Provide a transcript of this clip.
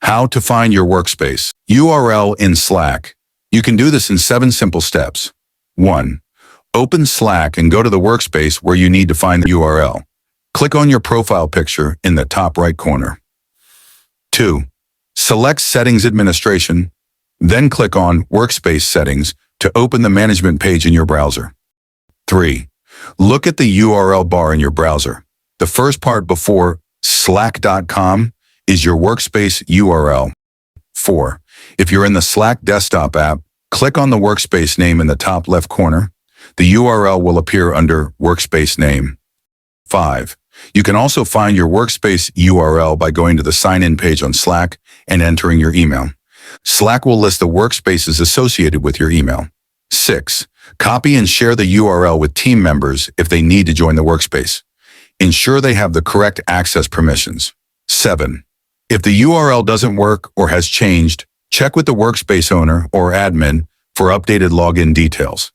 How to find your workspace. URL in Slack. You can do this in 7 simple steps. 1. Open Slack and go to the workspace where you need to find the URL. Click on your profile picture in the top right corner. 2. Select Settings Administration, then click on Workspace Settings to open the management page in your browser. 3. Look at the URL bar in your browser. The first part before slack.com is your workspace URL. 4. If you're in the Slack desktop app, click on the workspace name in the top left corner. The URL will appear under Workspace Name. 5. You can also find your workspace URL by going to the sign-in page on Slack and entering your email. Slack will list the workspaces associated with your email. 6. Copy and share the URL with team members if they need to join the workspace. Ensure they have the correct access permissions. 7. If the URL doesn't work or has changed, check with the workspace owner or admin for updated login details.